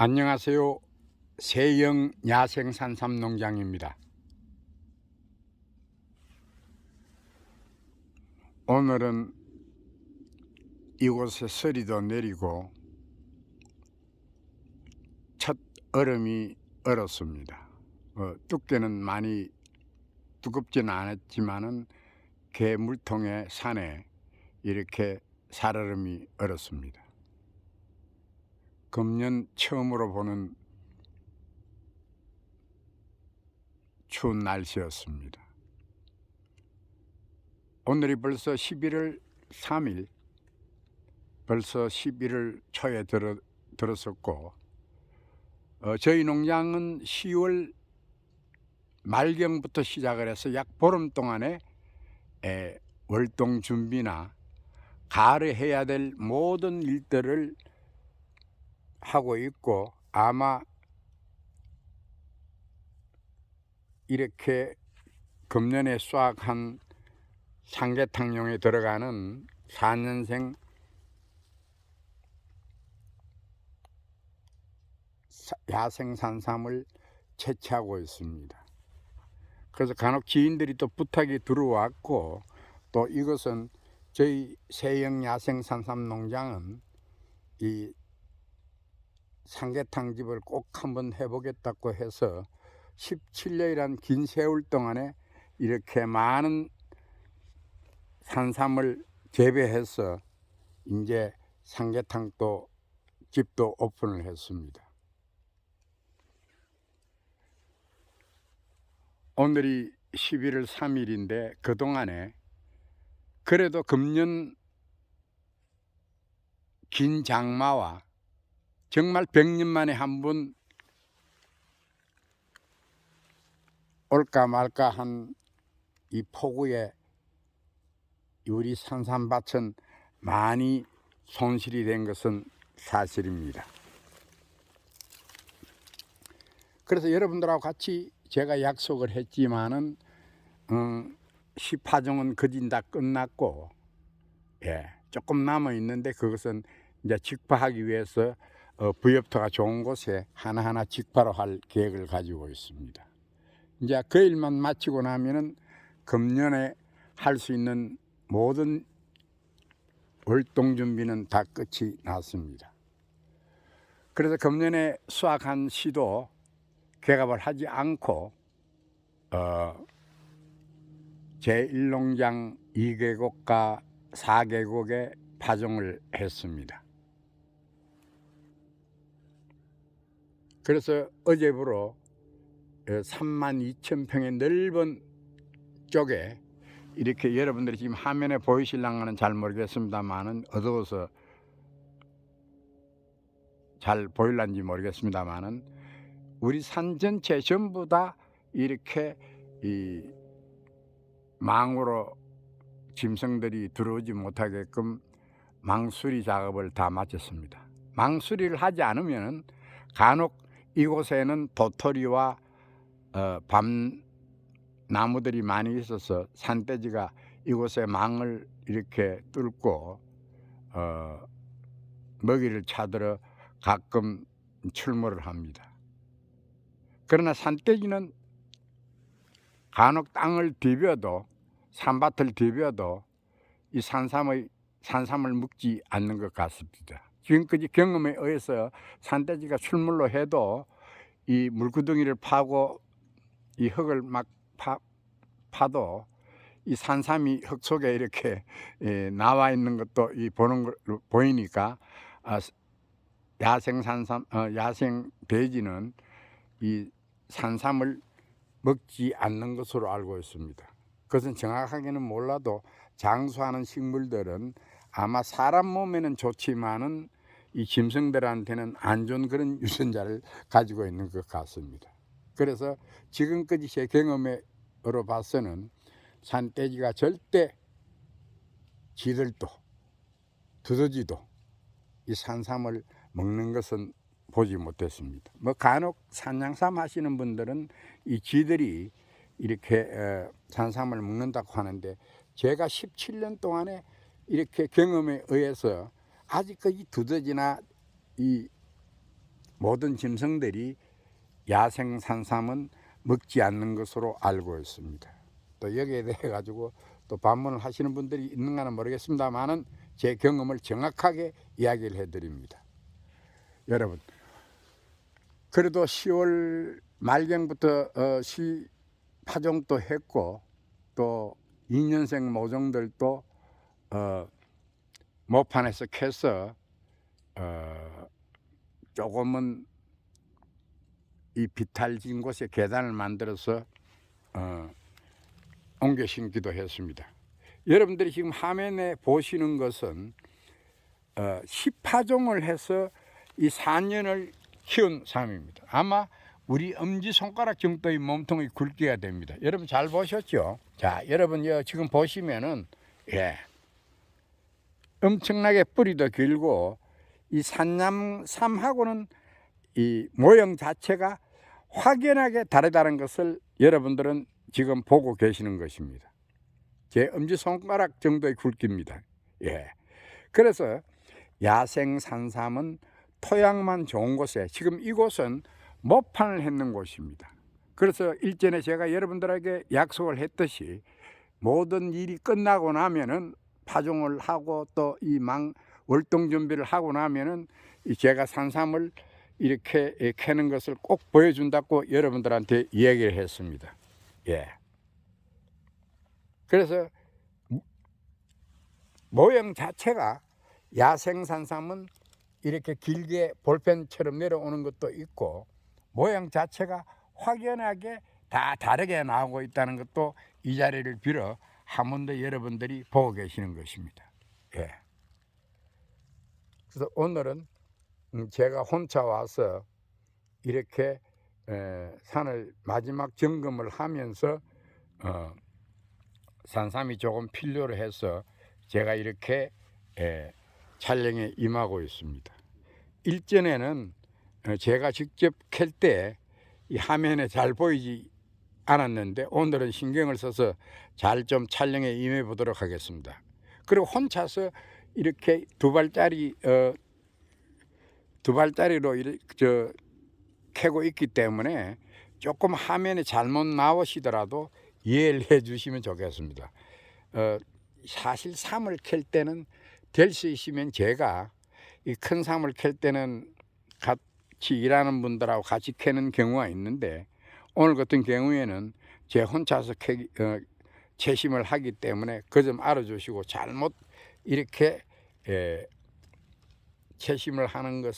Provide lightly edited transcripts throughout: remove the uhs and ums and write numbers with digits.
안녕하세요. 세영 야생산삼농장입니다. 오늘은 이곳에 서리도 내리고 첫 얼음이 얼었습니다. 두께는 많이 두껍지는 않았지만은 개 물통의 산에 이렇게 살얼음이 얼었습니다. 금년 처음으로 보는 추운 날씨였습니다. 오늘이 벌써 11월 3일, 벌써 11월 초에 들었었고, 저희 농장은 10월 말경부터 시작을 해서 약 보름 동안에 월동 준비나 가을에 해야 될 모든 일들을 하고 있고, 아마 이렇게 금년에 수확한 삼계탕용에 들어가는 4년생 야생산삼을 채취하고 있습니다. 그래서 간혹 지인들이 또 부탁이 들어왔고, 또 이것은 저희 세영 야생산삼 농장은 이 삼계탕집을 꼭 한번 해보겠다고 해서 17년이란 긴 세월 동안에 이렇게 많은 산삼을 재배해서 이제 삼계탕도 집도 오픈을 했습니다. 오늘이 11월 3일인데 그동안에 그래도 금년 긴 장마와 정말 100년 만에 한 번 올까 말까 한 이 폭우에 우리 산삼밭은 많이 손실이 된 것은 사실입니다. 그래서 여러분들하고 같이 제가 약속을 했지만은 10파종은 거진 다 끝났고, 조금 남아 있는데 그것은 이제 직파하기 위해서 부엽토가 좋은 곳에 하나하나 직파로 할 계획을 가지고 있습니다. 이제 그 일만 마치고 나면은 금년에 할 수 있는 모든 월동 준비는 다 끝이 났습니다. 그래서 금년에 수확한 시도 개갑을 하지 않고 제1농장 2계곡과 4계곡에 파종을 했습니다. 그래서 어제부로 32,000평의 넓은 쪽에 이렇게 여러분들이 지금 화면에 보이실랑가는 잘 모르겠습니다만은 어두워서 잘 보일란지 모르겠습니다만은 우리 산 전체 전부 다 이렇게 이 망으로 짐승들이 들어오지 못하게끔 망수리 작업을 다 마쳤습니다. 망수리를 하지 않으면 간혹 이곳에는 도토리와 밤나무들이 많이 있어서 산돼지가 이곳에 망을 이렇게 뚫고 먹이를 찾으러 가끔 출몰을 합니다. 그러나 산돼지는 간혹 땅을 디벼도 산밭을 디벼도 이 산삼을 먹지 않는 것 같습니다. 지금까지 경험에 의해서 산돼지가 출몰로 해도 이 물구덩이를 파고 이 흙을 막 파도 이 산삼이 흙 속에 이렇게 나와 있는 것도 보는 걸 보이니까 야생 돼지는 이 산삼을 먹지 않는 것으로 알고 있습니다. 그것은 정확하게는 몰라도 장수하는 식물들은 아마 사람 몸에는 좋지만은 이 짐승들한테는 안 좋은 그런 유전자를 가지고 있는 것 같습니다. 그래서 지금까지 제 경험으로 봐서는 산돼지가 절대 지들도 두더지도 이 산삼을 먹는 것은 보지 못했습니다. 뭐 간혹 산양삼 하시는 분들은 이 쥐들이 이렇게 산삼을 먹는다고 하는데, 제가 17년 동안에 이렇게 경험에 의해서 아직까지 두더지나 이 모든 짐승들이 야생 산삼은 먹지 않는 것으로 알고 있습니다. 또 여기에 대해 가지고 또 반문을 하시는 분들이 있는가는 모르겠습니다만은 제 경험을 정확하게 이야기를 해드립니다. 여러분, 그래도 10월 말경부터 시 파종도 했고 또 2년생 모종들도 모판에서 캐서 조금은 이 비탈진 곳에 계단을 만들어서 옮겨 심기도 했습니다. 여러분들이 지금 화면에 보시는 것은 10파종을 해서 이 4년을 키운 삶입니다. 아마 우리 엄지손가락 정도의 몸통의 굵기가 됩니다. 여러분 잘 보셨죠? 자, 여러분 지금 보시면은 엄청나게 뿌리도 길고 이 산양삼하고는 이 모형 자체가 확연하게 다르다는 것을 여러분들은 지금 보고 계시는 것입니다. 제 엄지손가락 정도의 굵기입니다. 그래서 야생 산삼은 토양만 좋은 곳에, 지금 이곳은 모판을 했는 곳입니다. 그래서 일전에 제가 여러분들에게 약속을 했듯이 모든 일이 끝나고 나면은 파종을 하고 또 이 월동 준비를 하고 나면은 제가 산삼을 이렇게 캐는 것을 꼭 보여준다고 여러분들한테 이야기를 했습니다. 그래서 모형 자체가 야생 산삼은 이렇게 길게 볼펜처럼 내려오는 것도 있고 모양 자체가 확연하게 다 다르게 나오고 있다는 것도 이 자리를 빌어 한 번 더 여러분들이 보고 계시는 것입니다. 그래서 오늘은 제가 혼자 와서 이렇게 산을 마지막 점검을 하면서 산삼이 조금 필요로 해서 제가 이렇게 촬영에 임하고 있습니다. 일전에는 제가 직접 캘 때 이 화면에 잘 보이지 않았는데 오늘은 신경을 써서 잘 좀 촬영에 임해 보도록 하겠습니다. 그리고 혼자서 이렇게 두 발짜리로 이렇게 캐고 있기 때문에 조금 화면에 잘못 나오시더라도 이해를 해 주시면 좋겠습니다. 사실 삼을 캘 때는 될 수 있으면 제가 이 큰 삼을 캘 때는 같이 일하는 분들하고 같이 캐는 경우가 있는데 오늘 같은 경우에는 제 혼자서 채심을 하기 때문에 그 점 알아주시고 잘못 이렇게 채심을 하는 것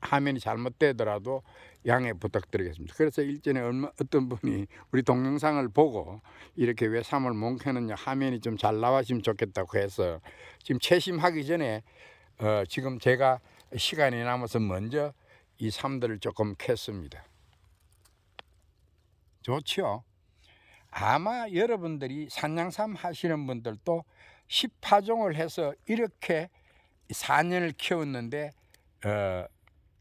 화면이 잘못되더라도 양해 부탁드리겠습니다. 그래서 일전에 어떤 분이 우리 동영상을 보고 이렇게 왜 삼을 못 캐느냐, 화면이 좀 잘 나왔으면 좋겠다고 해서 지금 채심하기 전에 지금 제가 시간이 남아서 먼저 이 삼들을 조금 캤습니다. 좋죠? 아마 여러분들이 산양삼 하시는 분들도 10파종을 해서 이렇게 4년을 키웠는데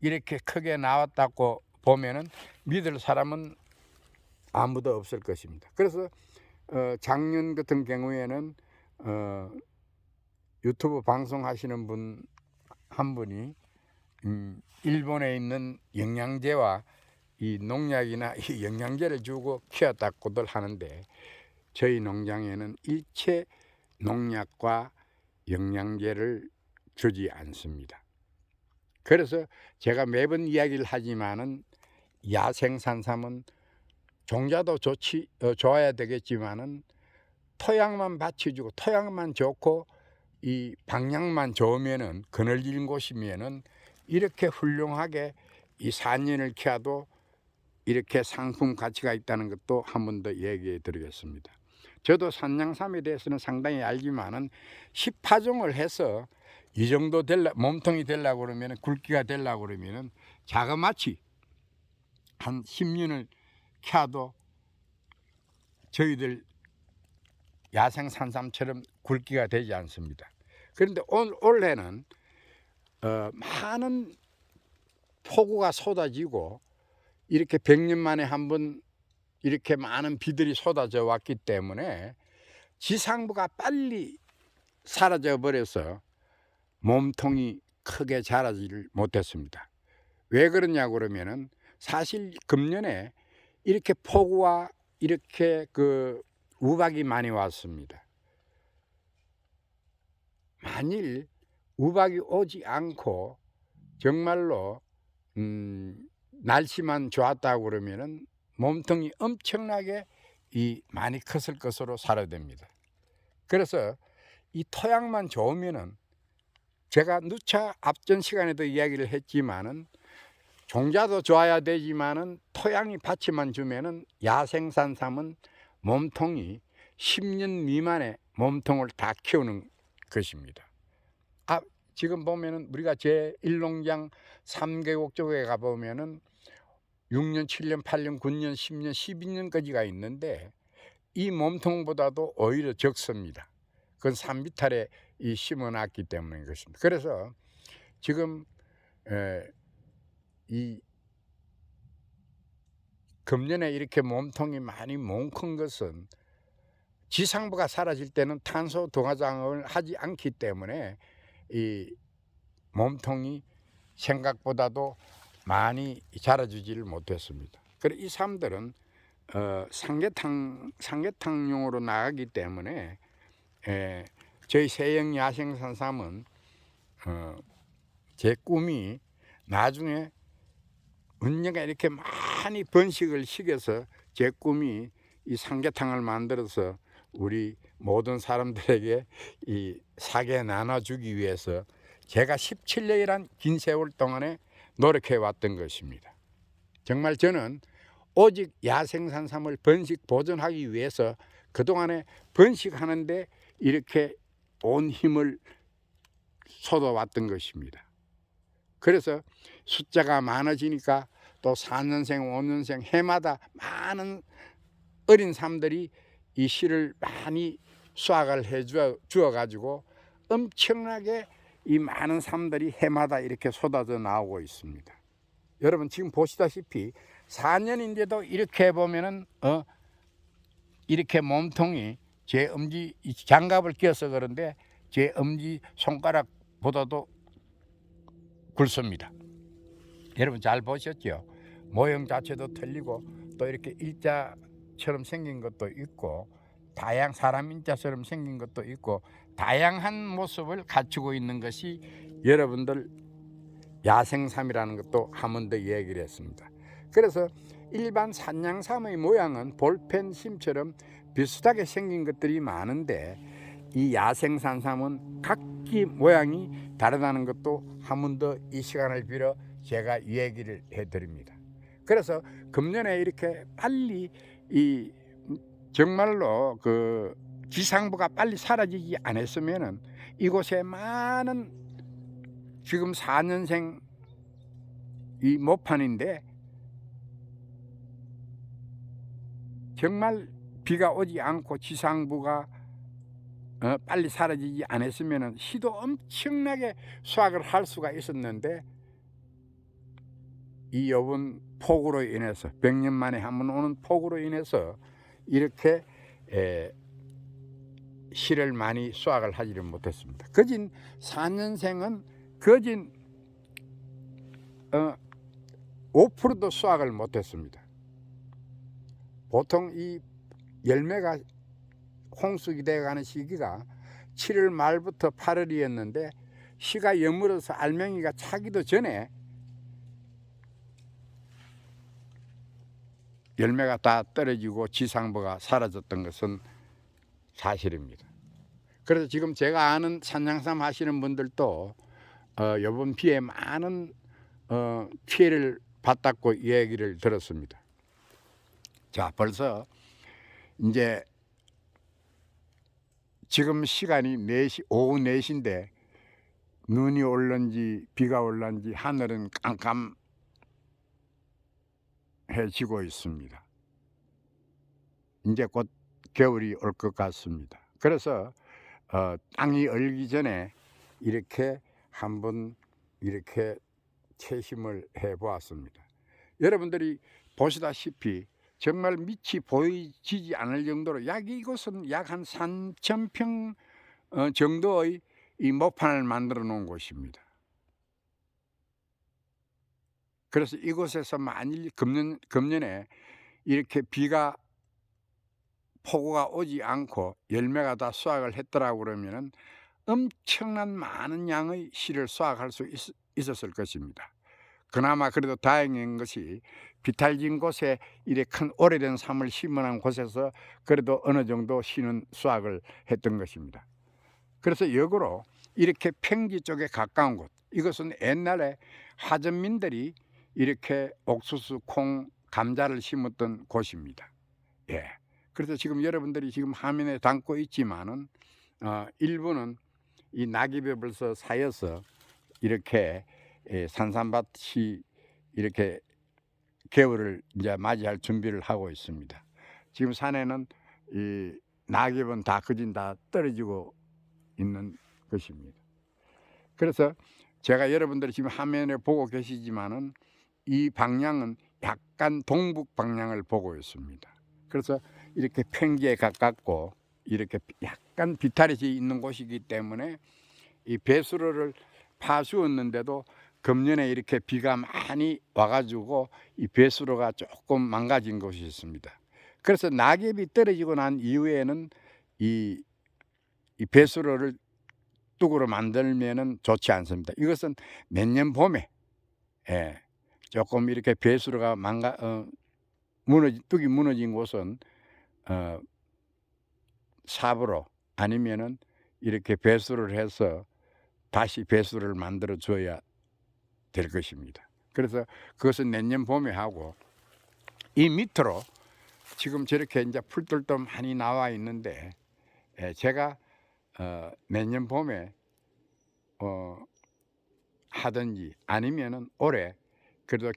이렇게 크게 나왔다고 보면은 믿을 사람은 아무도 없을 것입니다. 그래서 작년 같은 경우에는 유튜브 방송하시는 분 한 분이 일본에 있는 영양제와 이 농약이나 이 영양제를 주고 키웠다고들 하는데 저희 농장에는 일체 농약과 영양제를 주지 않습니다. 그래서 제가 매번 이야기를 하지만은 야생 산삼은 종자도 좋아야 되겠지만은 토양만 받쳐주고 토양만 좋고 이 방향만 좋으면은 그늘진 곳이면은 이렇게 훌륭하게 이 4년을 키워도 이렇게 상품 가치가 있다는 것도 한 번 더 얘기해 드리겠습니다. 저도 산양삼에 대해서는 상당히 알지만은 10파종을 해서 이 정도 몸통이 되려고 그러면 굵기가 되려고 그러면 자그마치 한 10년을 키워도 저희들 야생 산삼처럼 굵기가 되지 않습니다. 그런데 올해는 많은 폭우가 쏟아지고 이렇게 100년 만에 한 번 이렇게 많은 비들이 쏟아져 왔기 때문에 지상부가 빨리 사라져 버려서 몸통이 크게 자라지를 못했습니다. 왜 그러냐 그러면은 사실 금년에 이렇게 폭우와 이렇게 그 우박이 많이 왔습니다. 만일 우박이 오지 않고 정말로 날씨만 좋았다고 그러면은 몸통이 엄청나게 많이 컸을 것으로 살아됩니다. 그래서 이 토양만 좋으면은 제가 누차 앞전 시간에도 이야기를 했지만은 종자도 좋아야 되지만은 토양이 받침만 주면은 야생산삼은 몸통이 10년 미만의 몸통을 다 키우는 것입니다. 지금 보면은 우리가 제1농장 3계곡 쪽에 가보면은 6년, 7년, 8년, 9년, 10년, 12년까지가 있는데 이 몸통보다도 오히려 적습니다. 그건 산비탈에 심어놨기 때문인 것입니다. 그래서 지금 이 금년에 이렇게 몸통이 많이 뭉큰 것은 지상부가 사라질 때는 탄소 동화장을 하지 않기 때문에 이 몸통이 생각보다도 많이 자라주지를 못했습니다. 그래서 이 사람들은 삼계탕용으로 나가기 때문에 저희 세영 야생산삼은 제 꿈이 나중에 언젠가 이렇게 많이 번식을 시켜서 제 꿈이 이 삼계탕을 만들어서 우리 모든 사람들에게 이 사계 나눠주기 위해서 제가 17년이란 긴 세월 동안에 노력해 왔던 것입니다. 정말 저는 오직 야생산삼을 번식 보존하기 위해서 그동안에 번식하는데 이렇게 온 힘을 쏟아왔던 것입니다. 그래서 숫자가 많아지니까 또 4년생, 5년생 해마다 많은 어린 삶들이 이 씨를 많이 수확을 해 주어 가지고 엄청나게 이 많은 삶들이 해마다 이렇게 쏟아져 나오고 있습니다. 여러분 지금 보시다시피 4년인데도 이렇게 보면은 이렇게 몸통이 제 엄지 장갑을 껴서 그런데 제 엄지 손가락보다도 굵습니다. 여러분 잘 보셨죠? 모형 자체도 틀리고 또 이렇게 일자처럼 생긴 것도 있고 사람 인자처럼 생긴 것도 있고 다양한 모습을 갖추고 있는 것이 여러분들 야생삼이라는 것도 한 번 더 얘기를 했습니다. 그래서 일반 산양삼의 모양은 볼펜심처럼 비슷하게 생긴 것들이 많은데 이 야생산삼은 각기 모양이 다르다는 것도 한 번 더 이 시간을 빌어 제가 얘기를 해드립니다. 그래서 금년에 이렇게 빨리 이 정말로 그 지상부가 빨리 사라지지 않았으면은 이곳에 많은 지금 4년생 이 모판인데 정말 비가 오지 않고 지상부가 빨리 사라지지 않았으면 시도 엄청나게 수확을 할 수가 있었는데 이 이번 폭우로 인해서 100년 만에 한 번 오는 폭우로 인해서 이렇게 씨를 많이 수확을 하지를 못했습니다. 거진 4년생은 거진 5%도 수확을 못했습니다. 보통 이 열매가 홍숙이 되어가는 시기가 7월 말부터 8월이었는데 씨가 여물어서 알맹이가 차기도 전에 열매가 다 떨어지고 지상부가 사라졌던 것은 사실입니다. 그래서 지금 제가 아는 산양삼 하시는 분들도 이번 비에 많은 피해를 봤다고 얘기를 들었습니다. 자, 벌써 이제 지금 시간이 4시, 오후 4시인데 눈이 올는지 비가 올는지 하늘은 깜깜해지고 있습니다. 이제 곧 겨울이 올 것 같습니다. 그래서 땅이 얼기 전에 이렇게 한번 이렇게 채심을 해 보았습니다. 여러분들이 보시다시피 정말 밑이 보이지 않을 정도로 이곳은 약 한 3,000평 정도의 이 모판을 만들어 놓은 곳입니다. 그래서 이곳에서 만일 금년에 이렇게 비가 폭우가 오지 않고 열매가 다 수확을 했더라고 그러면은 엄청난 많은 양의 씨를 수확할 수 있었을 것입니다. 그나마 그래도 다행인 것이 비탈진 곳에 이래 큰 오래된 삶을 심어놓은 곳에서 그래도 어느 정도 씨는 수확을 했던 것입니다. 그래서 역으로 이렇게 평지 쪽에 가까운 곳, 이것은 옛날에 하전민들이 이렇게 옥수수, 콩, 감자를 심었던 곳입니다. 예. 그래서 지금 여러분들이 지금 화면에 담고 있지만은 일부는 이 낙엽에 벌써 사여서 이렇게 산삼밭이 이렇게 겨울을 이제 맞이할 준비를 하고 있습니다. 지금 산에는 이 낙엽은 다 거진 다 떨어지고 있는 것입니다. 그래서 제가 여러분들이 지금 화면에 보고 계시지만은 이 방향은 약간 동북 방향을 보고 있습니다. 그래서 이렇게 평지에 가깝고 이렇게 약간 비탈이 있는 곳이기 때문에 이 배수로를 파주었는데도 금년에 이렇게 비가 많이 와가지고 이 배수로가 조금 망가진 곳이 있습니다. 그래서 낙엽이 떨어지고 난 이후에는 이 배수로를 뚝으로 만들면은 좋지 않습니다. 이것은 내년 봄에 조금 이렇게 배수로가 뚝이 무너진 곳은 삽으로 아니면은 이렇게 배수를 해서 다시 배수를 만들어 줘야 될 것입니다. 그래서 그것은 내년 봄에 하고, 이 밑으로 지금 저렇게 이제 풀들도 많이 나와 있는데 제가 내년 봄에 하든지 아니면은 올해 그래도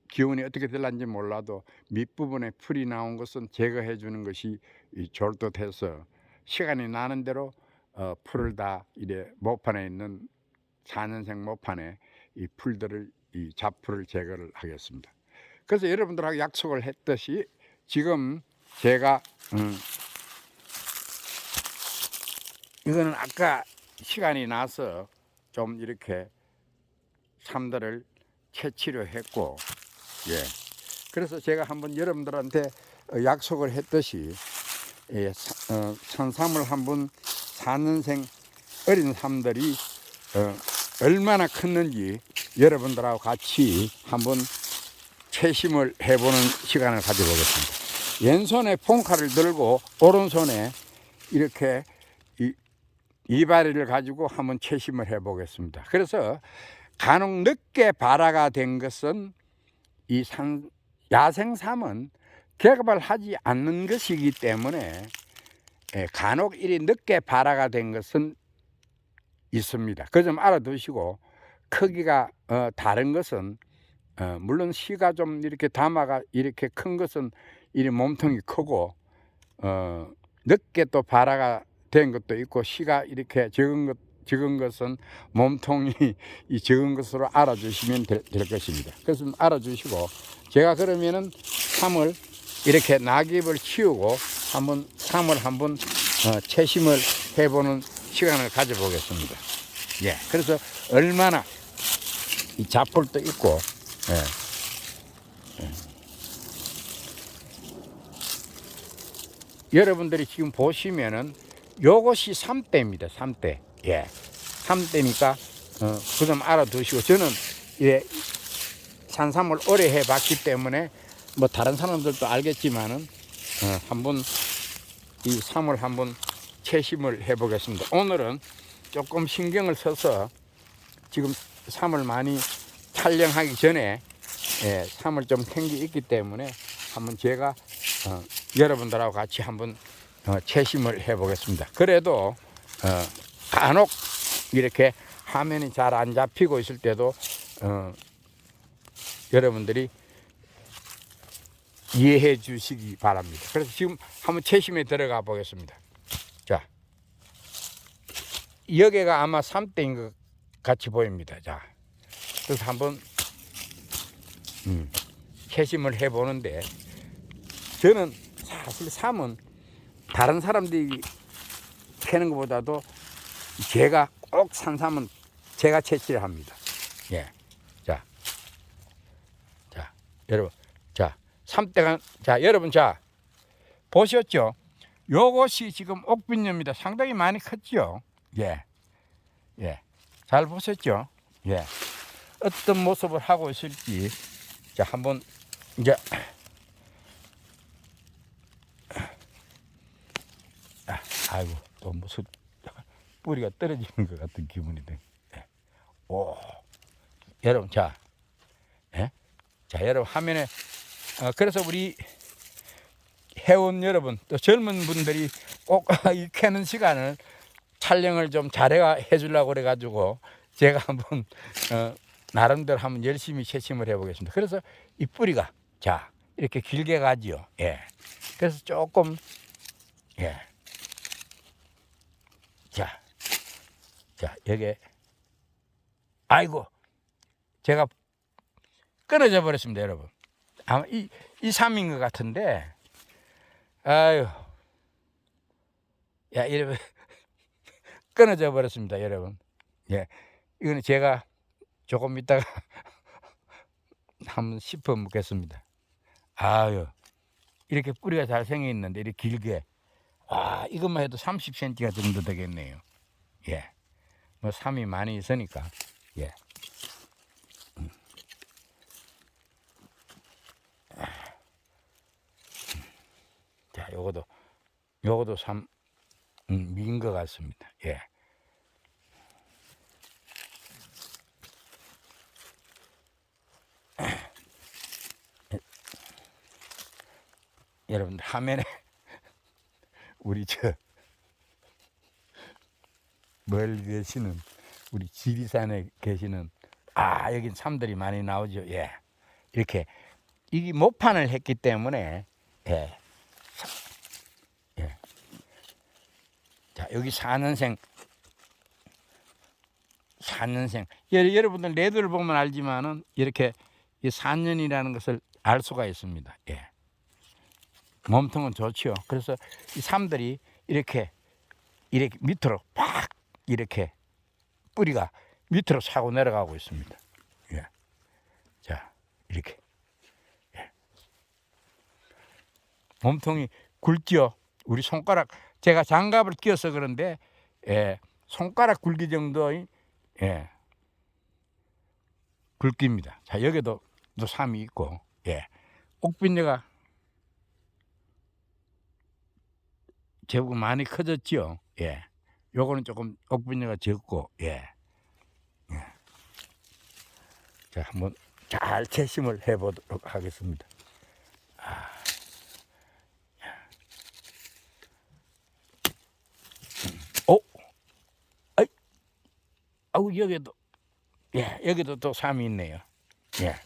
기온이 어떻게 될런지 몰라도 밑부분에 풀이 나온 것은 제거해 주는 것이 좋을듯해서 시간이 나는 대로 풀을 다 이래 모판에 있는 4년생 모판에 이 풀들을 이 잡풀을 제거를 하겠습니다. 그래서 여러분들하고 약속을 했듯이 지금 제가 이거는 아까 시간이 나서 좀 이렇게 참들을 채취를 했고, 그래서 제가 한번 여러분들한테 약속을 했듯이 산삼을 한번 4년생 어린 삶들이 얼마나 컸는지 여러분들하고 같이 한번 채심을 해보는 시간을 가져보겠습니다. 왼손에 폰칼을 들고 오른손에 이렇게 이바리를 가지고 한번 채심을 해보겠습니다. 그래서 간혹 늦게 발화가 된 것은 이 야생삼은 개발하지 않는 것이기 때문에 간혹 이리 늦게 발화가 된 것은 있습니다. 그 점 알아두시고, 크기가 다른 것은 물론 씨가 좀 이렇게 담아가 이렇게 큰 것은 이리 몸통이 크고 늦게 또 발화가 된 것도 있고, 씨가 이렇게 적은 것은 몸통이 이 적은 것으로 알아주시면 될 것입니다. 그래서 알아주시고, 제가 그러면은 삼을 이렇게 낙엽을 키우고 한번 삼을 한번 채심을 해보는 시간을 가져보겠습니다. 그래서 얼마나 이 잡풀도 있고, 여러분들이 지금 보시면은 요것이 삼대입니다. 삼대. 삼대니까 그 점 알아두시고, 저는 산삼을 오래 해봤기 때문에 뭐 다른 사람들도 알겠지만은 한번 이 삼을 한번 채심을 해보겠습니다. 오늘은 조금 신경을 써서 지금 삼을 많이 촬영하기 전에 삼을 좀 캔 게 있기 때문에 한번 제가 여러분들하고 같이 한번 채심을 해보겠습니다. 그래도 간혹 이렇게 화면이 잘 안 잡히고 있을 때도 여러분들이 이해해 주시기 바랍니다. 그래서 지금 한번 채심에 들어가 보겠습니다. 자, 여기가 아마 삼대인 것 같이 보입니다. 자, 그래서 한번 채심을 해보는데, 저는 사실 삼은 다른 사람들이 캐는 것보다도 제가 꼭 산삼은 제가 채취를 합니다. 자, 여러분, 자, 삼대가, 자, 여러분, 자, 보셨죠? 요것이 지금 옥빈녀입니다. 상당히 많이 컸죠? 예, 예. 잘 보셨죠? 예. 어떤 모습을 하고 있을지, 자, 한번, 이제, 아이고, 또 무슨 뿌리가 떨어지는 것 같은 기분이 돼. 예. 오, 여러분, 자, 예? 자, 여러분, 화면에, 그래서 우리 회원 여러분, 또 젊은 분들이 꼭 이 캐는 시간을 촬영을 좀 잘해 주려고 그래가지고 제가 한번 나름대로 한번 열심히 채심을 해보겠습니다. 그래서 이 뿌리가 자 이렇게 길게 가지요. 예. 그래서 조금 예. 자 여기 아이고 제가 끊어져 버렸습니다, 여러분. 아마 이 삶인 것 같은데 아유 야 이러면 끊어져 버렸습니다, 여러분. 예, 이거는 제가 조금 있다가 한번 씹어 먹겠습니다. 아유, 이렇게 뿌리가 잘 생겨 있는데 이렇게 길게, 와, 이것만 해도 30cm 정도 되겠네요. 예, 뭐 삶이 많이 있으니까, 예. 자, 요거도 삶 미인 것 같습니다. 예. 여러분들 화면에 우리 멀리 계시는 우리 지리산에 계시는 여긴 참들이 많이 나오죠. 예, 이렇게 이게 모판을 했기 때문에 예, 예. 자 여기 4년생 여러분들 레드를 보면 알지만은 이렇게 이 4년이라는 것을 알 수가 있습니다. 예. 몸통은 좋죠. 그래서 이 삶들이 이렇게 밑으로 팍 이렇게 뿌리가 밑으로 차고 내려가고 있습니다. 예. 자 이렇게 예. 몸통이 굵죠. 우리 손가락 제가 장갑을 끼워서 그런데 예. 손가락 굵기 정도의 예. 굵기입니다. 자 여기도 또 삶이 있고 예. 옥빈녀가 제법 많이 커졌죠. 예. 요거는 조금 옥빈녀가 적고 예. 예. 자 한번 잘 채심을 해보도록 하겠습니다. 아우 여기도 예 여기도 또 삶이 있네요. 예.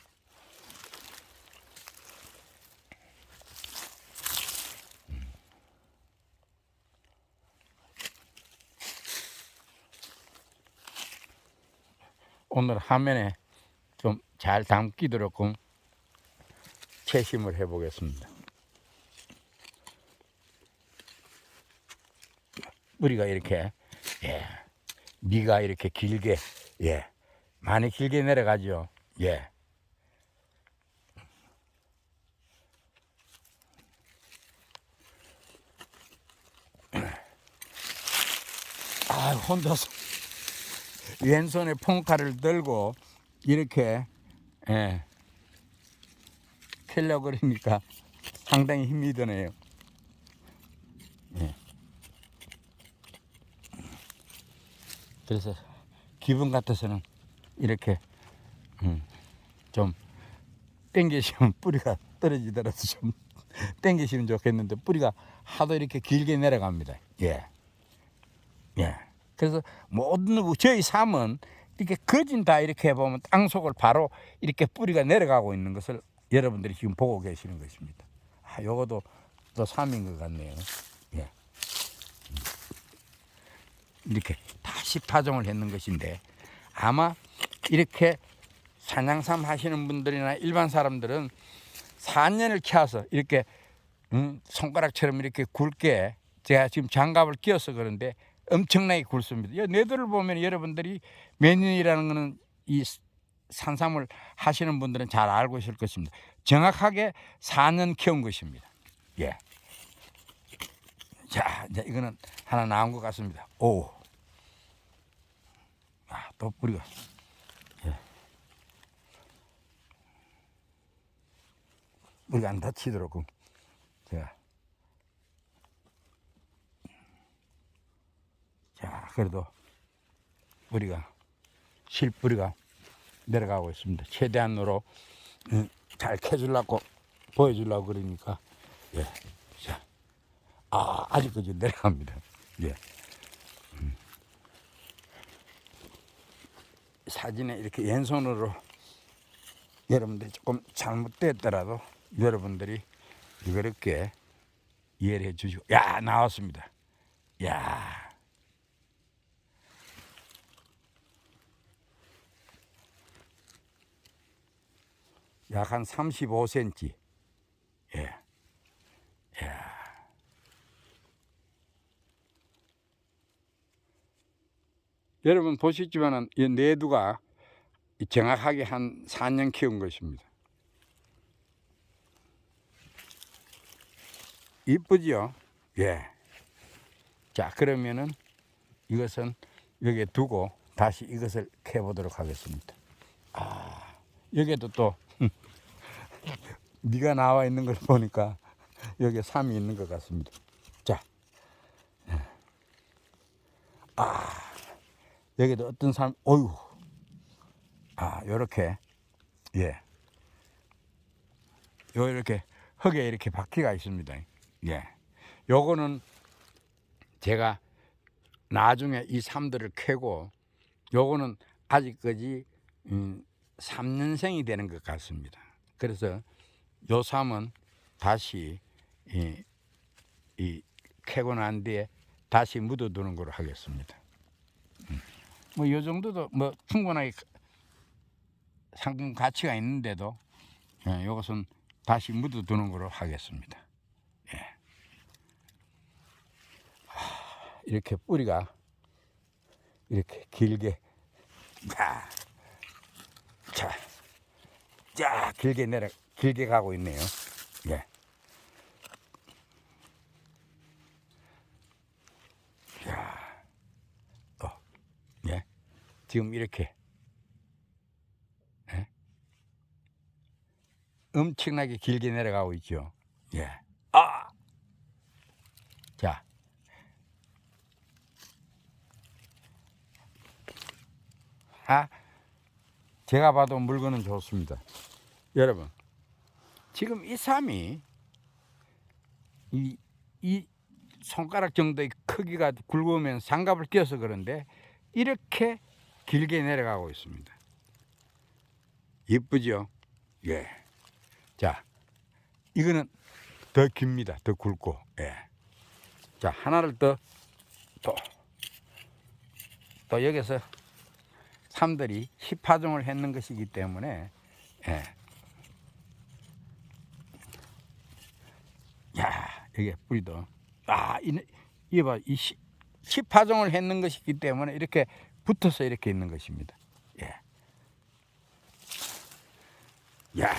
오늘 화면에 좀 잘 담기도록 채심을 해보겠습니다. 뿌리가 이렇게 예, 미가 이렇게 길게 예, 많이 길게 내려가죠. 예. 혼자서 왼손에 폰칼을 들고 이렇게 예, 캘려고 그러니까 상당히 힘이 드네요. 예. 그래서 기분 같아서는 이렇게 좀 당기시면 뿌리가 떨어지더라도 좀 당기시면 좋겠는데 뿌리가 하도 이렇게 길게 내려갑니다. 예. 예. 그래서 모든 저희 삶은 이렇게 거진 다 이렇게 해보면 땅속을 바로 이렇게 뿌리가 내려가고 있는 것을 여러분들이 지금 보고 계시는 것입니다. 요것도 또 삶인 것 같네요. 예. 이렇게 다시 파종을 했는 것인데 아마 이렇게 산양삼 하시는 분들이나 일반 사람들은 4년을 키워서 이렇게 손가락처럼 이렇게 굵게 제가 지금 장갑을 끼워서 그런데 엄청나게 굵습니다. 네들을 보면 여러분들이 몇 년이라는 거는 이 산삼을 하시는 분들은 잘 알고 있을 것입니다. 정확하게 4년 키운 것입니다. 예. 자, 이제 이거는 하나 나온 것 같습니다. 오. 아, 또 뿌리가. 예. 뿌리가 안 다치도록 제가. 자, 그래도 뿌리가 실뿌리가 내려가고 있습니다. 최대한으로 잘 캐주려고 보여주려고 그러니까. 예. 자, 아직까지 내려갑니다. 예. 사진에 이렇게 왼손으로 여러분들이 조금 잘못됐더라도 여러분들이 이렇게 이해를 해 주시고. 야, 나왔습니다. 야. 약 한 35cm. 예. 야. 여러분 보시지만은 이 내두가 정확하게 한 4년 키운 것입니다. 이쁘죠? 예. 자, 그러면은 이것은 여기에 두고 다시 이것을 캐보도록 하겠습니다. 여기에도 또 미가 나와 있는 걸 보니까 여기에 삼이 있는 것 같습니다. 자, 여기도 어떤 삼, 어유, 요렇게, 예, 요 이렇게 흙에 이렇게 바퀴가 있습니다. 예, 요거는 제가 나중에 이 삼들을 캐고, 요거는 아직까지 3년생이 되는 것 같습니다. 그래서 요 삼은 다시 이 캐고 난 뒤에 다시 묻어두는 걸로 하겠습니다. 뭐 요 정도도 뭐 충분하게 상품 가치가 있는데도 이것은 다시 묻어두는 걸로 하겠습니다. 예. 이렇게 뿌리가 이렇게 길게 자 길게 가고 있네요. 예. 자, 또 예. 지금 이렇게 엄청나게 길게 내려가고 있죠. 예. 자, 제가 봐도 물건은 좋습니다. 여러분, 지금 이 삼이 이 손가락 정도의 크기가 굵으면 장갑을 껴서 그런데 이렇게 길게 내려가고 있습니다. 이쁘죠? 예. 자, 이거는 더 깁니다. 더 굵고. 예. 자, 하나를 또 여기서 삼들이 10파종을 했는 것이기 때문에, 예. 야, 여기 뿌리도. 이게 봐, 이 10파종을 했는 것이기 때문에 이렇게 붙어서 이렇게 있는 것입니다. 예. 야,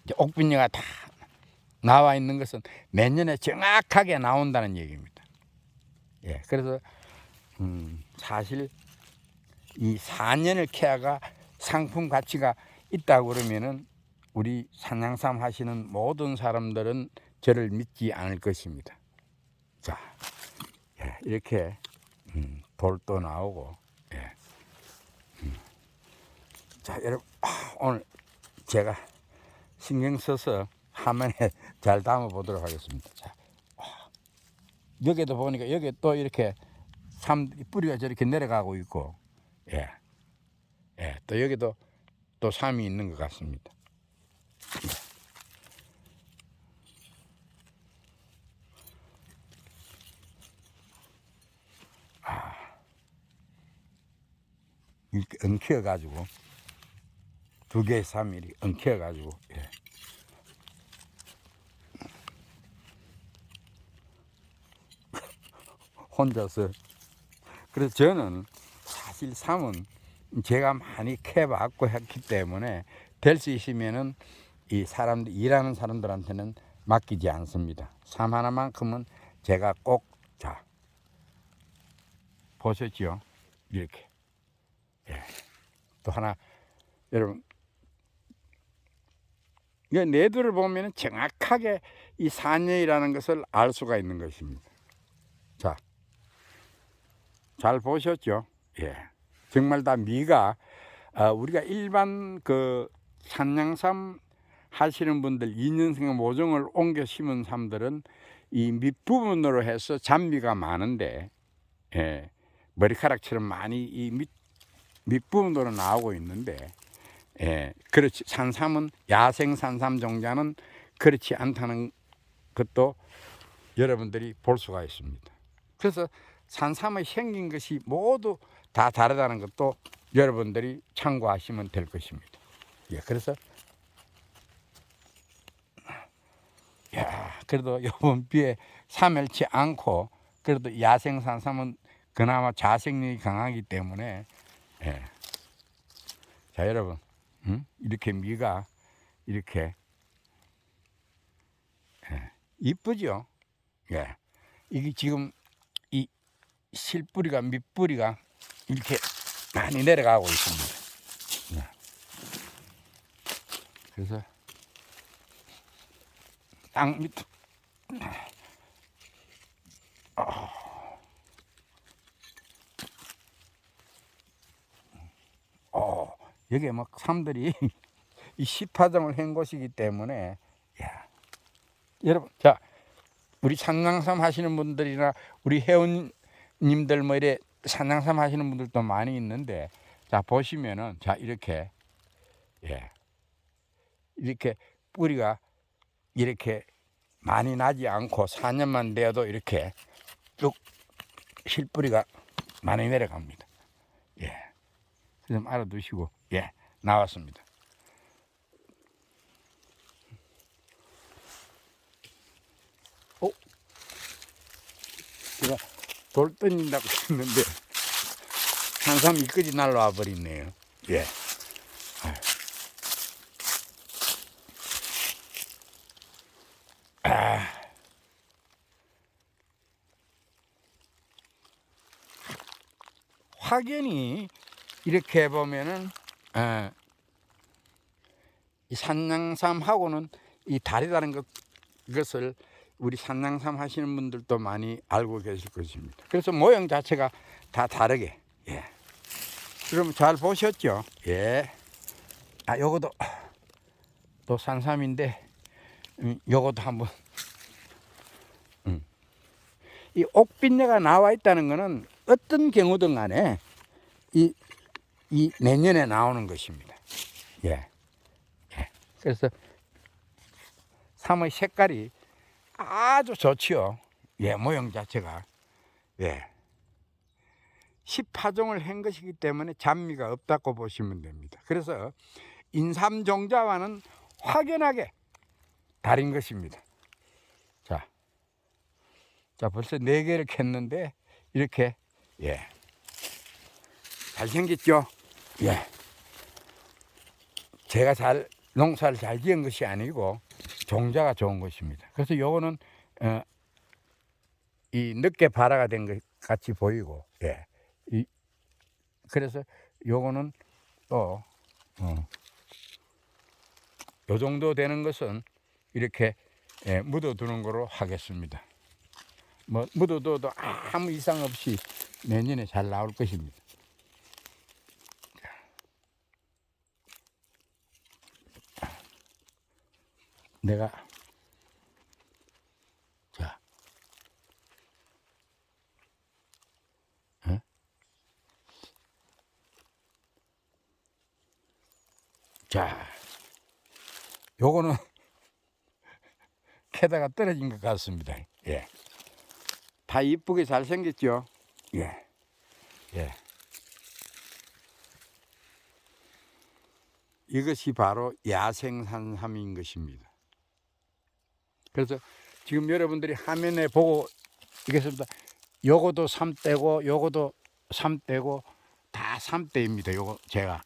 이제 옥빈이가 다 나와 있는 것은 내년에 정확하게 나온다는 얘기입니다. 예, 그래서 사실 이 4년을 캐야가 상품 가치가 있다고 그러면은 우리 산양삼 하시는 모든 사람들은 저를 믿지 않을 것입니다. 자, 예, 이렇게 돌도 나오고, 예. 자, 여러분, 오늘 제가 신경 써서 화면에 잘 담아 보도록 하겠습니다. 자, 여기도 보니까 여기 또 이렇게 뿌리가 저렇게 내려가고 있고, 예, 예, 또 여기도 또 삼이 있는 것 같습니다. 이렇게 엉켜가지고 두 개의 삼이 이렇게 엉켜가지고, 예. 혼자서. 그래서 저는 사실 삼은 제가 많이 캐봤고 했기 때문에 될 수 있으면은 이 사람들 일하는 사람들한테는 맡기지 않습니다. 삶 하나만큼은 제가 꼭 자 보셨죠? 이렇게 예. 또 하나 여러분 이 내두를 보면 정확하게 이 산녀이라는 것을 알 수가 있는 것입니다. 자, 잘 보셨죠? 예. 정말 다 미가 우리가 일반 그 산양삼 하시는 분들 2년생 모종을 옮겨 심은 삶들은 이 밑부분으로 해서 잔미가 많은데 예, 머리카락처럼 많이 이 밑부분으로 나오고 있는데 예, 그렇지 산삼은 야생 산삼 종자는 그렇지 않다는 것도 여러분들이 볼 수가 있습니다. 그래서 산삼의 생긴 것이 모두 다 다르다는 것도 여러분들이 참고하시면 될 것입니다. 예, 그래서 야, 그래도 이번 비에 사멸치 않고 그래도 야생 산삼은 그나마 자생력이 강하기 때문에 예. 자 여러분 이렇게 미가 이렇게 예. 이쁘죠? 예. 이게 지금 이 실뿌리가 밑뿌리가 이렇게 많이 내려가고 있습니다. 예. 그래서 땅 밑 여기에 막 삼들이 이 시파정을 한 곳이기 때문에 야. 여러분 자 우리 산양삼 하시는 분들이나 우리 회원님들 뭐 이래 산양삼 하시는 분들도 많이 있는데 자 보시면은 자 이렇게 예 이렇게 뿌리가 이렇게 많이 나지 않고 4년만 되어도 이렇게 쭉 실뿌리가 많이 내려갑니다. 예, 좀 알아두시고 예 나왔습니다. 제가 돌 던진다고 했는데 산삼 이까지 날라와 버리네요. 예. 확연히 이렇게 보면은 이 산양삼하고는 이 다르다는 것을 우리 산양삼 하시는 분들도 많이 알고 계실 것입니다. 그래서 모양 자체가 다 다르게 예. 그럼 잘 보셨죠? 예. 요것도 또 산삼인데 요것도 한번 이 옥빈내가 나와 있다는 것은 어떤 경우든 간에 이 내년에 나오는 것입니다. 예. 예. 그래서 삼의 색깔이 아주 좋지요. 예, 모양 자체가. 예. 10파종을 한 것이기 때문에 잔미가 없다고 보시면 됩니다. 그래서 인삼 종자와는 확연하게 다른 것입니다. 자 벌써 4개를 캤는데 이렇게 예. 잘생겼죠? 예. 제가 농사를 잘 지은 것이 아니고 종자가 좋은 것입니다. 그래서 요거는 이 늦게 발화가 된 것 같이 보이고 예. 그래서 요거는 또 요 정도 되는 것은 이렇게 묻어두는 거로 하겠습니다. 뭐 묻어둬도 아무 이상 없이 내년에 잘 나올 것입니다. 내가 자 요거는 캐다가 떨어진 것 같습니다. 예. 다 이쁘게 잘 생겼죠? 예. 예. 이것이 바로 야생 산삼인 것입니다. 그래서 지금 여러분들이 화면에 보고 있겠습니다. 요거도 삼대고 요거도 삼대고 다 3대입니다. 요거 제가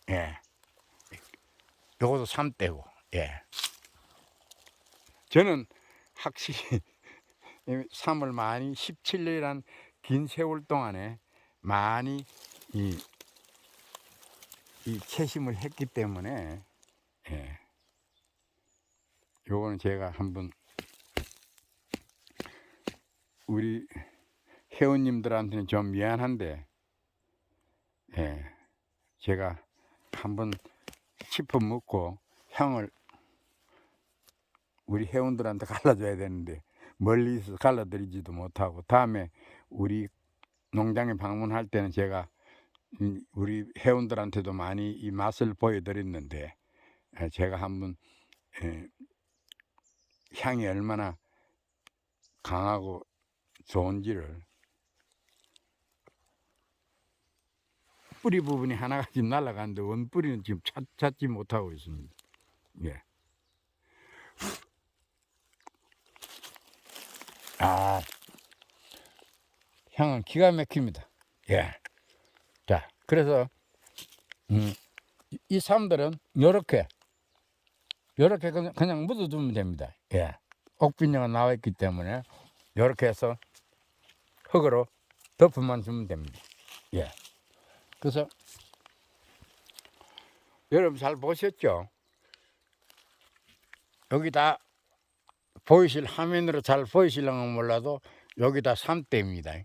요것도 3대고 저는 확실히 3을 많이 17년이란 긴 세월 동안에 많이 이 채심을 했기 때문에 요거는 제가 한번 우리 회원님들한테는 좀 미안한데 제가 한번 짚어 먹고 향을 우리 회원들한테 갈라줘야 되는데 멀리서 갈라드리지도 못하고 다음에 우리 농장에 방문할 때는 제가 우리 회원들한테도 많이 이 맛을 보여드렸는데 제가 한번 향이 얼마나 강하고 좋은지를 뿌리 부분이 하나가 지금 날아가는데 원 뿌리는 지금 찾지 못하고 있습니다. 향은 기가 막힙니다. 자, 그래서 이 삶들은 요렇게 그냥 묻어두면 됩니다. 옥빈녀가 나와 있기 때문에 요렇게 해서 흙으로 덮어만 주면 됩니다. 그래서 여러분 잘 보셨죠? 여기다 보이실 화면으로 잘 보이실랑은 몰라도 여기다 3대입니다.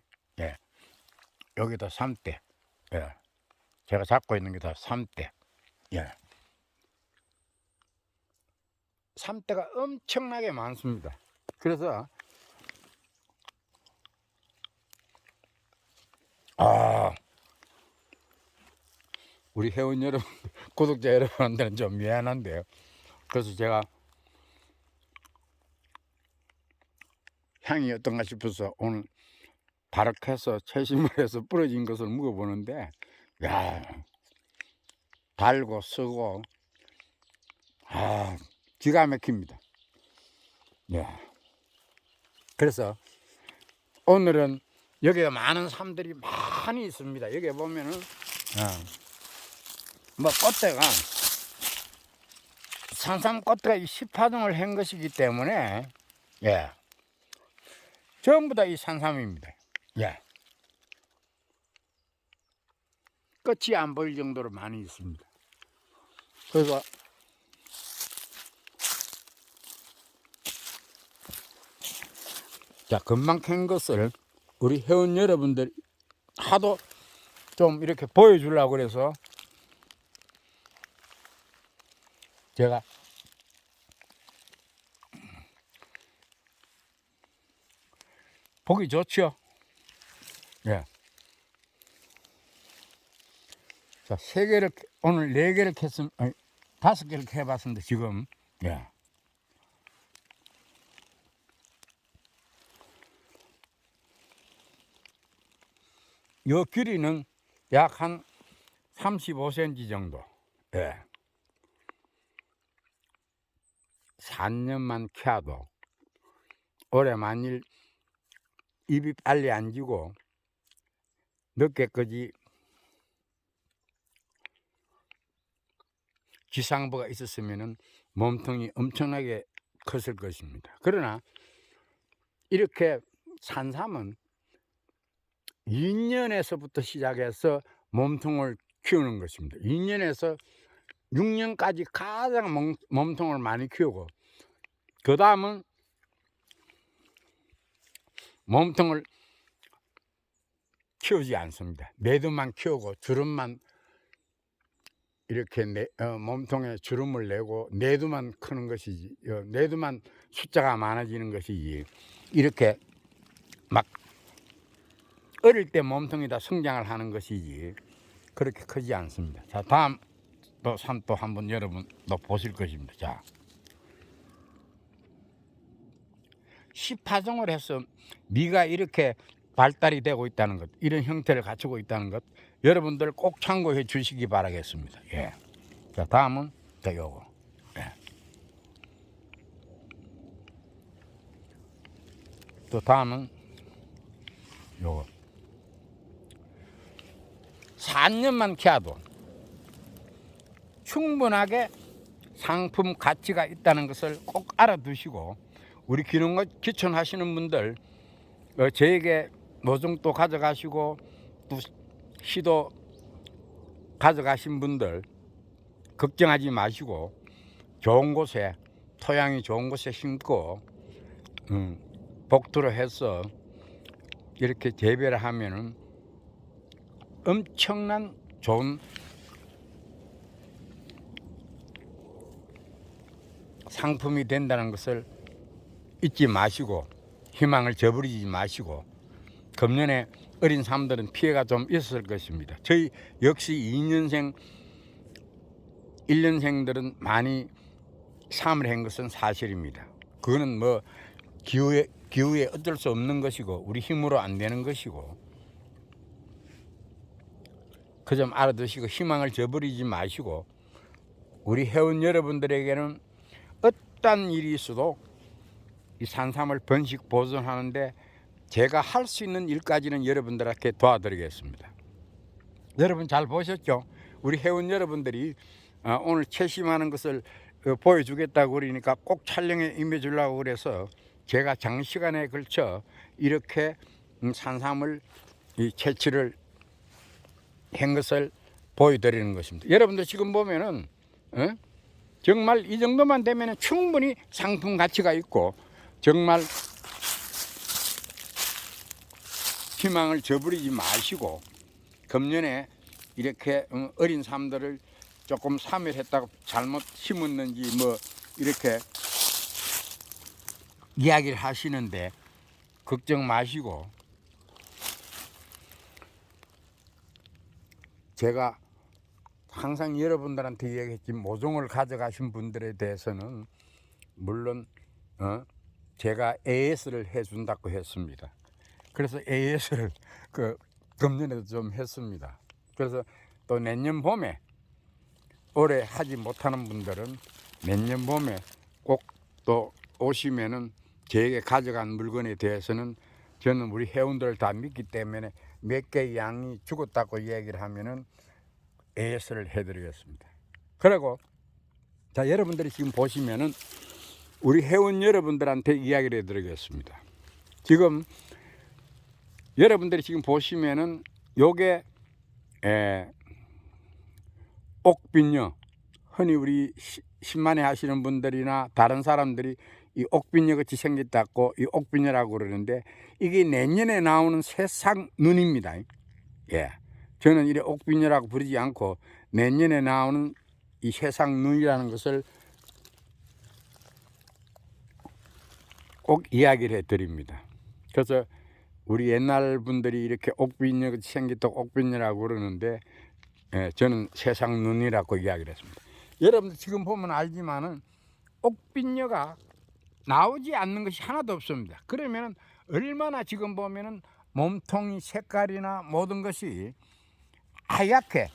여기다 3대. 제가 잡고 있는 게 다 3대. 3대가 엄청나게 많습니다. 그래서 우리 회원 여러분, 구독자 여러분한테는 좀 미안한데요. 그래서 제가 향이 어떤가 싶어서 오늘 바락해서 채심을 해서 부러진 것을 먹어보는데 달고 쓰고 기가 막힙니다. 그래서 오늘은 여기에 많은 삶들이 많이 있습니다. 여기 보면은 뭐 꽃대가 산삼 꽃대가 10파종을 한 것이기 때문에 전부 다 이 산삼입니다. 끝이 안 보일 정도로 많이 있습니다. 그래서 자, 금방 캔 것을 우리 회원 여러분들 하도 좀 이렇게 보여주려고 그래서 제가 보기 좋죠. 자, 3개를 오늘 4개를 했으면 5개를 해봤습니다. 지금 요 길이는 약 한 35cm 정도. 4년만 캐도 올해 만일 잎이 빨리 안 지고 늦게까지 지상부가 있었으면 몸통이 엄청나게 컸을 것입니다. 그러나 이렇게 산삼은 2년에서부터 시작해서 몸통을 키우는 것입니다. 2년에서 6년까지 가장 몸통을 많이 키우고 그 다음은 몸통을 키우지 않습니다. 내두만 키우고 주름만 이렇게 몸통에 주름을 내고 내두만 크는 것이지, 내두만 숫자가 많아지는 것이지, 이렇게 막 어릴 때 몸통이 다 성장을 하는 것이지 그렇게 크지 않습니다. 자, 다음 또 산 또 한번 여러분 또 보실 것입니다. 자, 10파종을 해서 미가 이렇게 발달이 되고 있다는 것, 이런 형태를 갖추고 있다는 것 여러분들 꼭 참고해 주시기 바라겠습니다. 자, 다음은 자, 요거. 또 다음은 요거. 4년만 키워도 충분하게 상품 가치가 있다는 것을 꼭 알아두시고, 우리 기촌 하시는 분들 저에게 모종도 가져가시고 또 시도 가져가신 분들 걱정하지 마시고 좋은 곳에, 토양이 좋은 곳에 심고 복토로 해서 이렇게 재배를 하면은 엄청난 좋은 상품이 된다는 것을 잊지 마시고, 희망을 저버리지 마시고. 금년에 어린 사람들은 피해가 좀 있었을 것입니다. 저희 역시 2년생 1년생들은 많이 삶을 한 것은 사실입니다. 그거는 뭐 기후에 어쩔 수 없는 것이고 우리 힘으로 안 되는 것이고, 그 점 알아두시고 희망을 저버리지 마시고, 우리 회원 여러분들에게는 어떤 일이 있어도 이 산삼을 번식 보존하는데 제가 할 수 있는 일까지는 여러분들에게 도와드리겠습니다. 여러분 잘 보셨죠? 우리 회원 여러분들이 오늘 채심하는 것을 보여주겠다고 그러니까 꼭 촬영에 임해주려고 그래서 제가 장시간에 걸쳐 이렇게 산삼을 채취를 한 것을 보여드리는 것입니다. 여러분들 지금 보면은 정말 이 정도만 되면 충분히 상품 가치가 있고, 정말 희망을 저버리지 마시고, 금년에 이렇게 어린 삶들을 조금 사멸했다고 잘못 심었는지 뭐 이렇게 이야기를 하시는데 걱정 마시고, 제가 항상 여러분들한테 이야기했지, 모종을 가져가신 분들에 대해서는 물론 제가 AS를 해준다고 했습니다. 그래서 AS를 금년에도 좀 했습니다. 그래서 또 내년 봄에, 올해 하지 못하는 분들은 내년 봄에 꼭 또 오시면은 제게 가져간 물건에 대해서는 저는 우리 회원들을 다 믿기 때문에 몇 개 양이 죽었다고 이야기를 하면은 AS를 해드리겠습니다. 그리고 자, 여러분들이 지금 보시면은 우리 회원 여러분들한테 이야기를 해드리겠습니다. 지금 여러분들이 지금 보시면은 요게 옥빈녀, 흔히 우리 신만회 하시는 분들이나 다른 사람들이 이 옥빈녀 같이 생겼다고 이 옥빈녀라고 그러는데, 이게 내년에 나오는 세상 눈입니다. 예, 저는 이래 옥빈녀라고 부르지 않고 내년에 나오는 이 세상 눈이라는 것을 꼭 이야기를 해드립니다. 그래서 우리 옛날 분들이 이렇게 옥빈녀 같이 생겼다고 옥빈녀라고 그러는데, 저는 세상 눈이라고 이야기를 했습니다. 여러분들 지금 보면 알지만은 옥빈녀가 나오지 않는 것이 하나도 없습니다. 그러면은 얼마나 지금 보면은 몸통이 색깔이나 모든 것이 하얗게,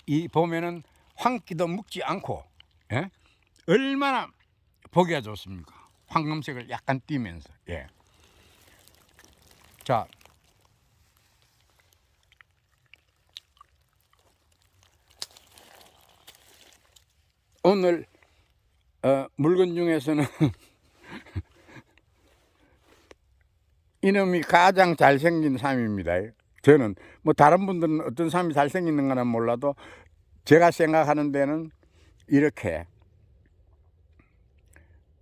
이 보면은 황기도 묻지 않고, 얼마나 보기가 좋습니까? 황금색을 약간 띠면서. 예. 자, 오늘 물건 중에서는 이놈이 가장 잘생긴 삶입니다. 저는 뭐 다른 분들은 어떤 삶이 잘생기는가는 몰라도 제가 생각하는 데는 이렇게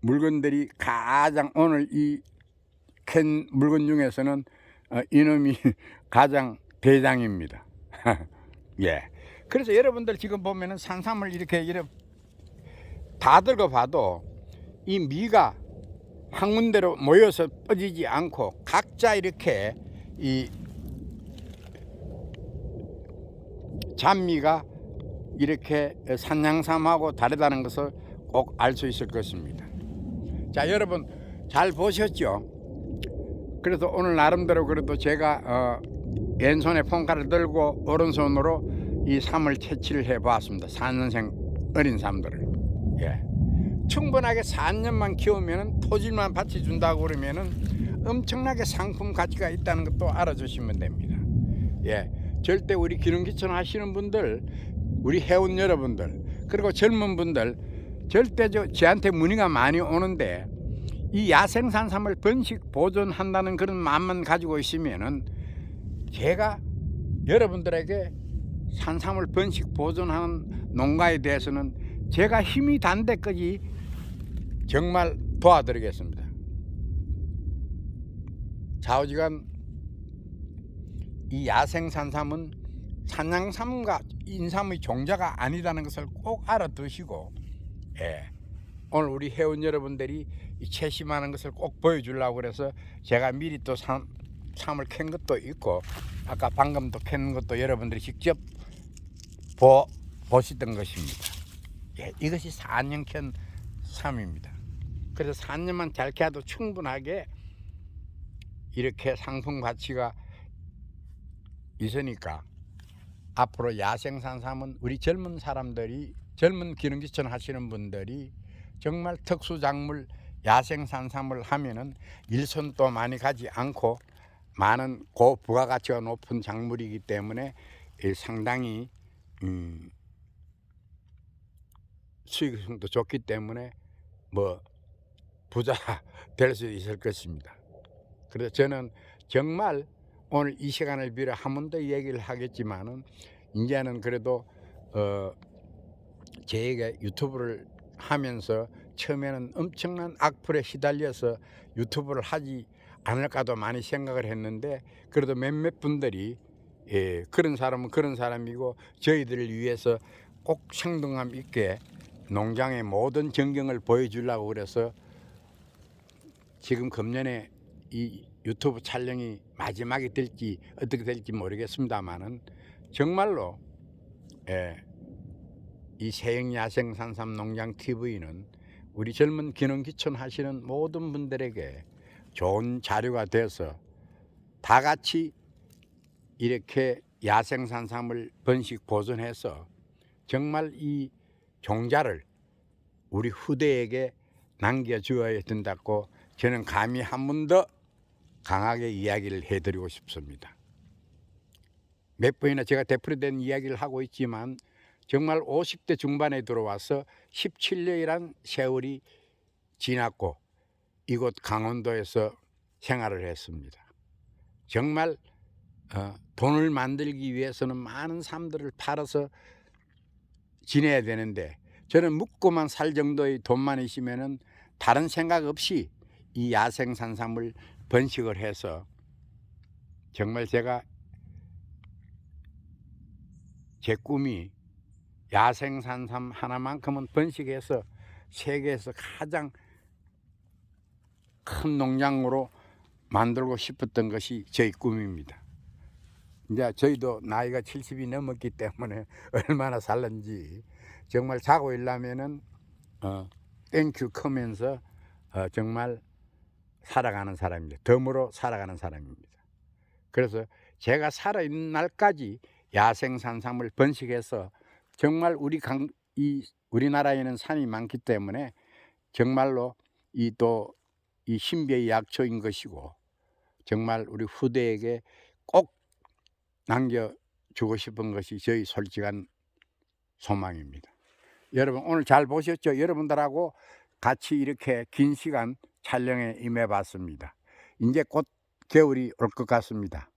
물건들이 가장, 오늘 이 캔 물건 중에서는 이놈이 가장 대장입니다. 예. 그래서 여러분들 지금 보면은 산삼을 이렇게 다 들고 봐도 이 미가 한 군데로 모여서 빠지지 않고 각자 이렇게 이 잔미가 이렇게 산양삼하고 다르다는 것을 꼭 알 수 있을 것입니다. 자, 여러분 잘 보셨죠? 그래서 오늘 나름대로 그래도 제가 왼손에 폰칼을 들고 오른손으로 이 삼을 채취를 해보았습니다. 4년생 어린 삼들을. 예. 충분하게 4년만 키우면 토질만 받쳐준다고 그러면은 엄청나게 상품 가치가 있다는 것도 알아주시면 됩니다. 예. 절대 우리 기능기천 하시는 분들, 우리 회원 여러분들, 그리고 젊은 분들 절대 저한테 문의가 많이 오는데, 이 야생산삼을 번식 보존한다는 그런 마음만 가지고 있으면은 제가 여러분들에게 산삼을 번식 보존하는 농가에 대해서는 제가 힘이 단 데까지 정말 도와드리겠습니다. 좌우지간 이 야생산삼은 산양삼과 인삼의 종자가 아니라는 것을 꼭 알아두시고, 오늘 우리 회원 여러분들이 이 채심하는 것을 꼭 보여주려고 그래서 제가 미리 또 삼을 캔 것도 있고, 아까 방금도 캔 것도 여러분들이 직접 보시던 것입니다. 이것이 4년 캔 삼입니다. 그래서 4년만 잘 캐도 충분하게 이렇게 상품 가치가 있으니까 앞으로 야생산삼은 우리 젊은 사람들이, 젊은 기능기천 하시는 분들이 정말 특수작물 야생산삼을 하면은 일손도 많이 가지 않고 많은 고부가가치가 높은 작물이기 때문에 상당히 수익성도 좋기 때문에 부자 될 수 있을 것입니다. 그래서 저는 정말 오늘 이 시간을 빌어 한 번 더 얘기를 하겠지만은, 이제는 그래도 제가 유튜브를 하면서 처음에는 엄청난 악플에 시달려서 유튜브를 하지 않을까도 많이 생각을 했는데, 그래도 몇몇 분들이 그런 사람은 그런 사람이고 저희들을 위해서 꼭 생동감 있게 농장의 모든 전경을 보여주려고 그래서 지금 금년에 이 유튜브 촬영이 마지막이 될지 어떻게 될지 모르겠습니다만은, 정말로 이 세영야생산삼 농장 TV는 우리 젊은 기능기천 하시는 모든 분들에게 좋은 자료가 돼서 다 같이 이렇게 야생산삼을 번식 보존해서 정말 이 종자를 우리 후대에게 남겨주어야 된다고 저는 감히 한 번 더 강하게 이야기를 해드리고 싶습니다. 몇 번이나 제가 되풀이된 이야기를 하고 있지만, 정말 50대 중반에 들어와서 17년이란 세월이 지났고 이곳 강원도에서 생활을 했습니다. 정말 돈을 만들기 위해서는 많은 삶들을 팔아서 지내야 되는데, 저는 묵고만 살 정도의 돈만 있으면은 다른 생각 없이 이 야생산삼을 번식을 해서 정말 제가 제 꿈이 야생산삼 하나만큼은 번식해서 세계에서 가장 큰 농장으로 만들고 싶었던 것이 저희 꿈입니다. 이제 저희도 나이가 70이 넘었기 때문에 얼마나 살는지 정말 자고 일어나면은 땡큐 크면서 정말 살아가는 사람입니다. 덤으로 살아가는 사람입니다. 그래서 제가 살아있는 날까지 야생산삼을 번식해서 정말 우리나라에는 산이 많기 때문에 정말로 이 신비의 약초인 것이고, 정말 우리 후대에게 꼭 남겨주고 싶은 것이 저희 솔직한 소망입니다. 여러분 오늘 잘 보셨죠? 여러분들하고 같이 이렇게 긴 시간 촬영에 임해 봤습니다. 이제 곧 겨울이 올 것 같습니다.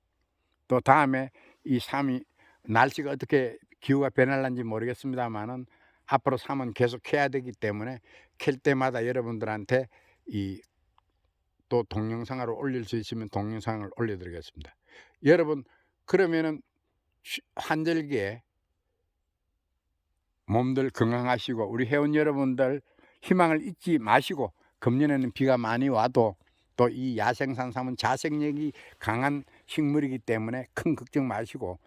또 다음에 이 삶이 날씨가 어떻게 기후가 변할는지 모르겠습니다만은 앞으로 삶은 계속 해야 되기 때문에 캘 때마다 여러분들한테 또 동영상으로 올릴 수 있으면 동영상을 올려드리겠습니다. 여러분 그러면은 환절기에 몸들 건강하시고 우리 회원 여러분들 희망을 잊지 마시고, 금년에는 비가 많이 와도 또 이 야생산삼은 자생력이 강한 식물이기 때문에 큰 걱정 마시고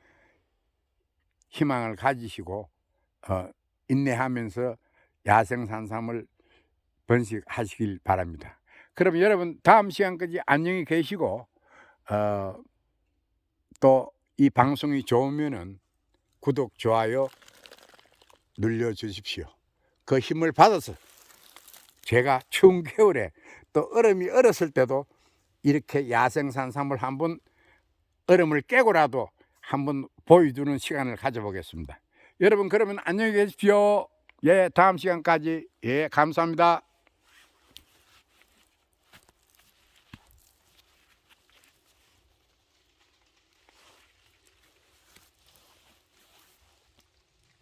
희망을 가지시고 인내하면서 야생산삼을 번식하시길 바랍니다. 그럼 여러분 다음 시간까지 안녕히 계시고, 또 이 방송이 좋으면은 구독, 좋아요 눌러주십시오. 그 힘을 받아서 제가 추운 겨울에 또 얼음이 얼었을 때도 이렇게 야생산삼을 한번 얼음을 깨고라도 한번 보여주는 시간을 가져보겠습니다. 여러분 그러면 안녕히 계십시오. 예, 다음 시간까지 예, 감사합니다.